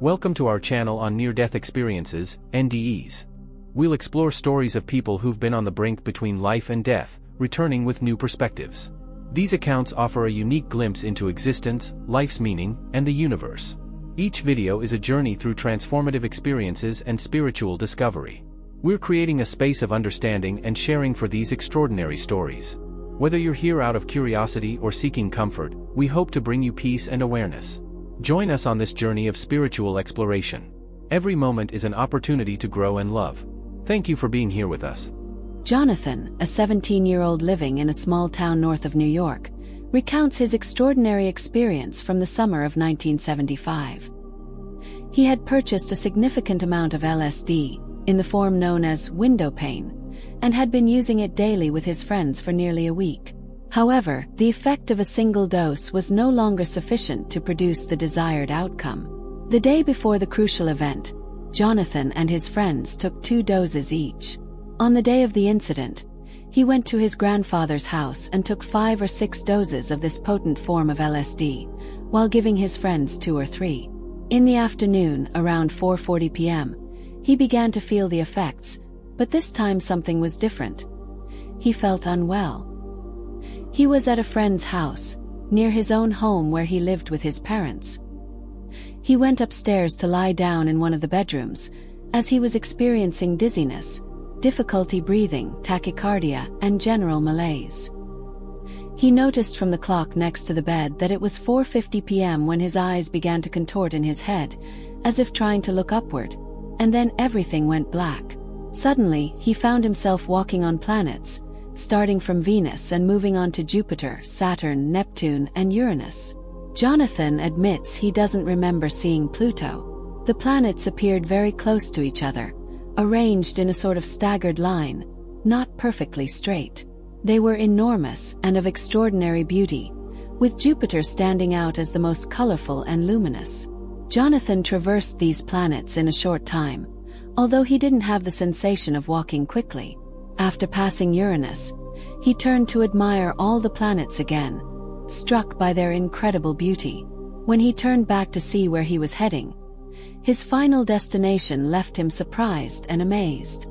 Welcome to our channel on near-death experiences, NDEs. We'll explore stories of people who've been on the brink between life and death, returning with new perspectives. These accounts offer a unique glimpse into existence, life's meaning, and the universe. Each video is a journey through transformative experiences and spiritual discovery. We're creating a space of understanding and sharing for these extraordinary stories. Whether you're here out of curiosity or seeking comfort, we hope to bring you peace and awareness. Join us on this journey of spiritual exploration. Every moment is an opportunity to grow and love. Thank you for being here with us. Jonathan, a 17-year-old living in a small town north of New York, recounts his extraordinary experience from the summer of 1975. He had purchased a significant amount of LSD, in the form known as window pane, and had been using it daily with his friends for nearly a week. However, the effect of a single dose was no longer sufficient to produce the desired outcome. The day before the crucial event, Jonathan and his friends took 2 doses each. On the day of the incident, he went to his grandfather's house and took 5 or 6 doses of this potent form of LSD, while giving his friends 2 or 3. In the afternoon, around 4:40 p.m., he began to feel the effects, but this time something was different. He felt unwell. He was at a friend's house, near his own home where he lived with his parents. He went upstairs to lie down in one of the bedrooms, as he was experiencing dizziness, difficulty breathing, tachycardia, and general malaise. He noticed from the clock next to the bed that it was 4:50 p.m. when his eyes began to contort in his head, as if trying to look upward, and then everything went black. Suddenly, he found himself walking on planets, starting from Venus and moving on to Jupiter, Saturn, Neptune, and Uranus. Jonathan admits he doesn't remember seeing Pluto. The planets appeared very close to each other, arranged in a sort of staggered line, not perfectly straight. They were enormous and of extraordinary beauty, with Jupiter standing out as the most colorful and luminous. Jonathan traversed these planets in a short time, although he didn't have the sensation of walking quickly. After passing Uranus, he turned to admire all the planets again, struck by their incredible beauty. When he turned back to see where he was heading, his final destination left him surprised and amazed.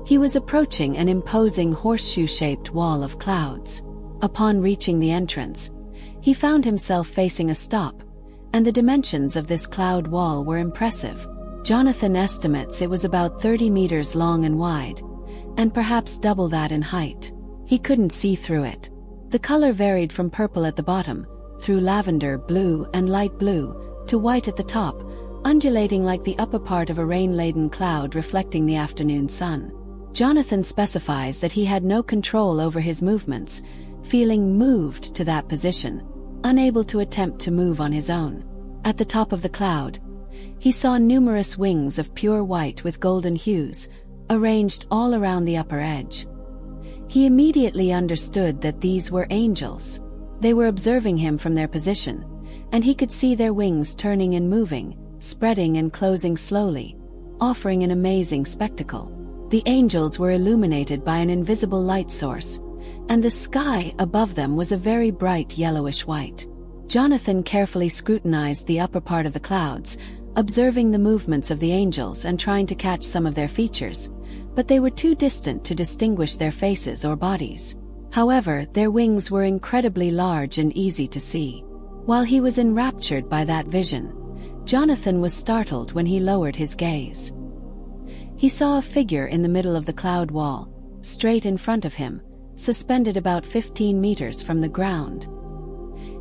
He was approaching an imposing horseshoe-shaped wall of clouds. Upon reaching the entrance, he found himself facing a stop, and the dimensions of this cloud wall were impressive. Jonathan estimates it was about 30 meters long and wide, and perhaps double that in height. He couldn't see through it. The color varied from purple at the bottom, through lavender, blue, and light blue, to white at the top, undulating like the upper part of a rain-laden cloud reflecting the afternoon sun. Jonathan specifies that he had no control over his movements, feeling moved to that position, unable to attempt to move on his own. At the top of the cloud, he saw numerous wings of pure white with golden hues, arranged all around the upper edge. He immediately understood that these were angels. They were observing him from their position, and he could see their wings turning and moving, spreading and closing slowly, offering an amazing spectacle. The angels were illuminated by an invisible light source, and the sky above them was a very bright yellowish white. Jonathan carefully scrutinized the upper part of the clouds, observing the movements of the angels and trying to catch some of their features, but they were too distant to distinguish their faces or bodies. However, their wings were incredibly large and easy to see. While he was enraptured by that vision, Jonathan was startled when he lowered his gaze. He saw a figure in the middle of the cloud wall, straight in front of him, suspended about 15 meters from the ground.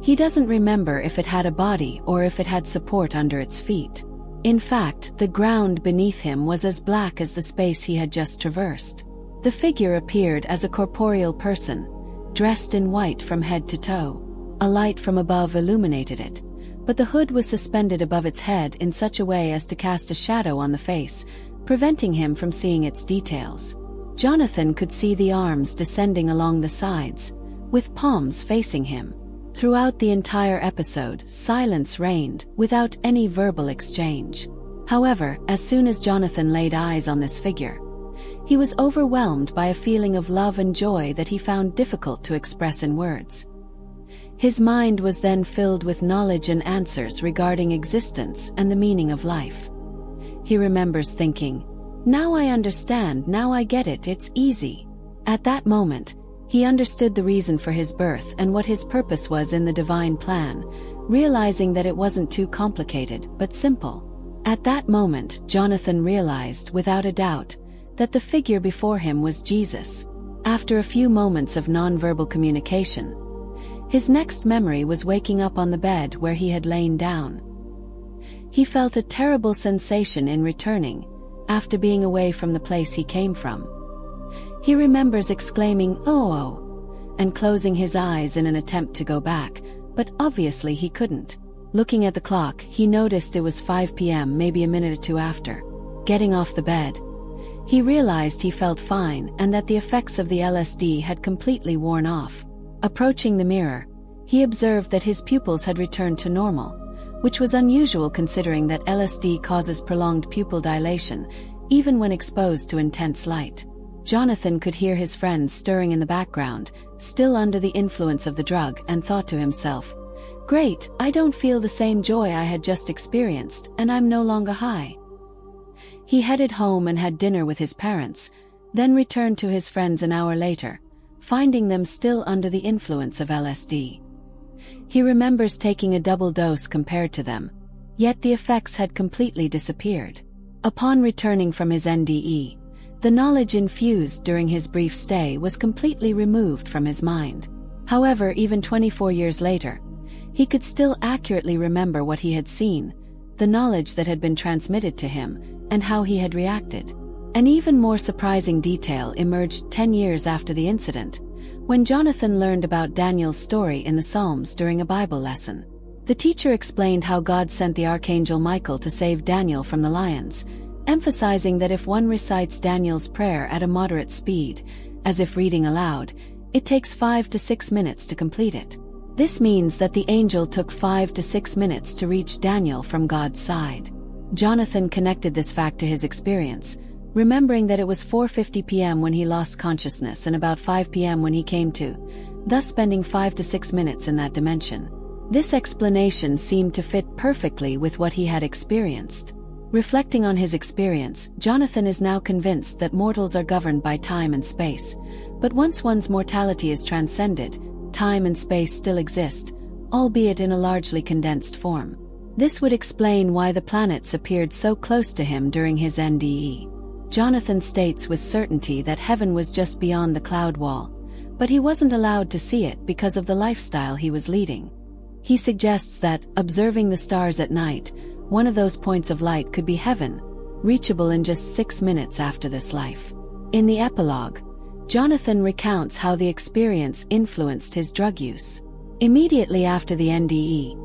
He doesn't remember if it had a body or if it had support under its feet. In fact, the ground beneath him was as black as the space he had just traversed. The figure appeared as a corporeal person, dressed in white from head to toe. A light from above illuminated it, but the hood was suspended above its head in such a way as to cast a shadow on the face, preventing him from seeing its details. Jonathan could see the arms descending along the sides, with palms facing him. Throughout the entire episode, silence reigned, without any verbal exchange. However, as soon as Jonathan laid eyes on this figure, he was overwhelmed by a feeling of love and joy that he found difficult to express in words. His mind was then filled with knowledge and answers regarding existence and the meaning of life. He remembers thinking, "Now I understand, now I get it, it's easy." At that moment, he understood the reason for his birth and what his purpose was in the divine plan, realizing that it wasn't too complicated, but simple. At that moment, Jonathan realized, without a doubt, that the figure before him was Jesus. After a few moments of nonverbal communication, his next memory was waking up on the bed where he had lain down. He felt a terrible sensation in returning, after being away from the place he came from. He remembers exclaiming, "Oh," and closing his eyes in an attempt to go back, but obviously he couldn't. Looking at the clock, he noticed it was 5 p.m., maybe a minute or two after. Getting off the bed, he realized he felt fine and that the effects of the LSD had completely worn off. Approaching the mirror, he observed that his pupils had returned to normal, which was unusual considering that LSD causes prolonged pupil dilation, even when exposed to intense light. Jonathan could hear his friends stirring in the background, still under the influence of the drug, and thought to himself, "Great, I don't feel the same joy I had just experienced, and I'm no longer high." He headed home and had dinner with his parents, then returned to his friends an hour later, finding them still under the influence of LSD. He remembers taking a double dose compared to them, yet the effects had completely disappeared. Upon returning from his NDE, the knowledge infused during his brief stay was completely removed from his mind. However, even 24 years later, he could still accurately remember what he had seen, the knowledge that had been transmitted to him, and how he had reacted. An even more surprising detail emerged 10 years after the incident, when Jonathan learned about Daniel's story in the Psalms during a Bible lesson. The teacher explained how God sent the archangel Michael to save Daniel from the lions, emphasizing that if one recites Daniel's prayer at a moderate speed, as if reading aloud, it takes 5 to 6 minutes to complete it. This means that the angel took 5 to 6 minutes to reach Daniel from God's side. Jonathan connected this fact to his experience, remembering that it was 4:50 p.m. when he lost consciousness and about 5 p.m. when he came to, thus spending 5 to 6 minutes in that dimension. This explanation seemed to fit perfectly with what he had experienced. Reflecting on his experience, Jonathan is now convinced that mortals are governed by time and space, but once one's mortality is transcended, time and space still exist, albeit in a largely condensed form. This would explain why the planets appeared so close to him during his NDE. Jonathan states with certainty that heaven was just beyond the cloud wall, but he wasn't allowed to see it because of the lifestyle he was leading. He suggests that, observing the stars at night, one of those points of light could be heaven, reachable in just 6 minutes after this life. In the epilogue, Jonathan recounts how the experience influenced his drug use. Immediately after the NDE,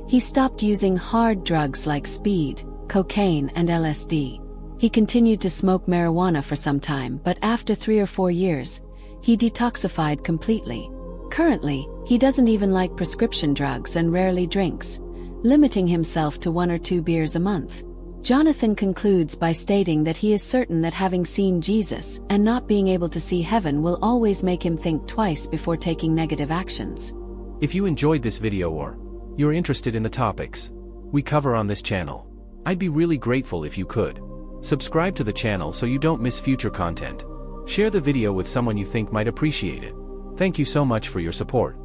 he stopped using hard drugs like speed, cocaine, and LSD. He continued to smoke marijuana for some time, but after 3 or 4 years, he detoxified completely. Currently, he doesn't even like prescription drugs and rarely drinks, limiting himself to 1 or 2 beers a month. Jonathan concludes by stating that he is certain that having seen Jesus and not being able to see heaven will always make him think twice before taking negative actions. If you enjoyed this video or you're interested in the topics we cover on this channel, I'd be really grateful if you could subscribe to the channel so you don't miss future content. Share the video with someone you think might appreciate it. Thank you so much for your support.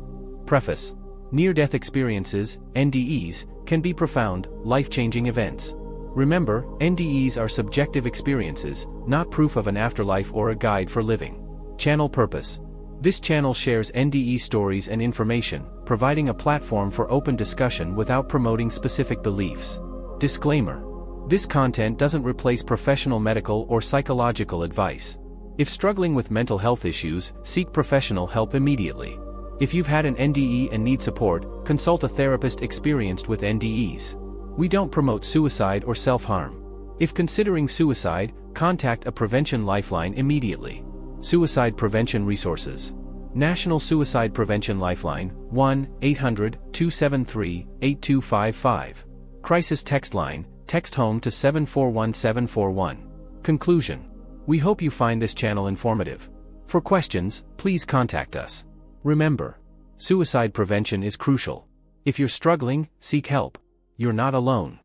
Preface: near-death experiences, NDEs, can be profound, life-changing events. Remember, NDEs are subjective experiences, not proof of an afterlife or a guide for living. Channel purpose: this channel shares NDE stories and information, providing a platform for open discussion without promoting specific beliefs. Disclaimer: this content doesn't replace professional medical or psychological advice. If struggling with mental health issues, seek professional help immediately. If you've had an NDE and need support, consult a therapist experienced with NDEs. We don't promote suicide or self-harm. If considering suicide, contact a prevention lifeline immediately. Suicide prevention resources: National Suicide Prevention Lifeline, 1-800-273-8255. Crisis text line, text HOME to 741741. Conclusion: we hope you find this channel informative. For questions, please contact us. Remember, Suicide prevention is crucial. If you're struggling, seek help. You're not alone.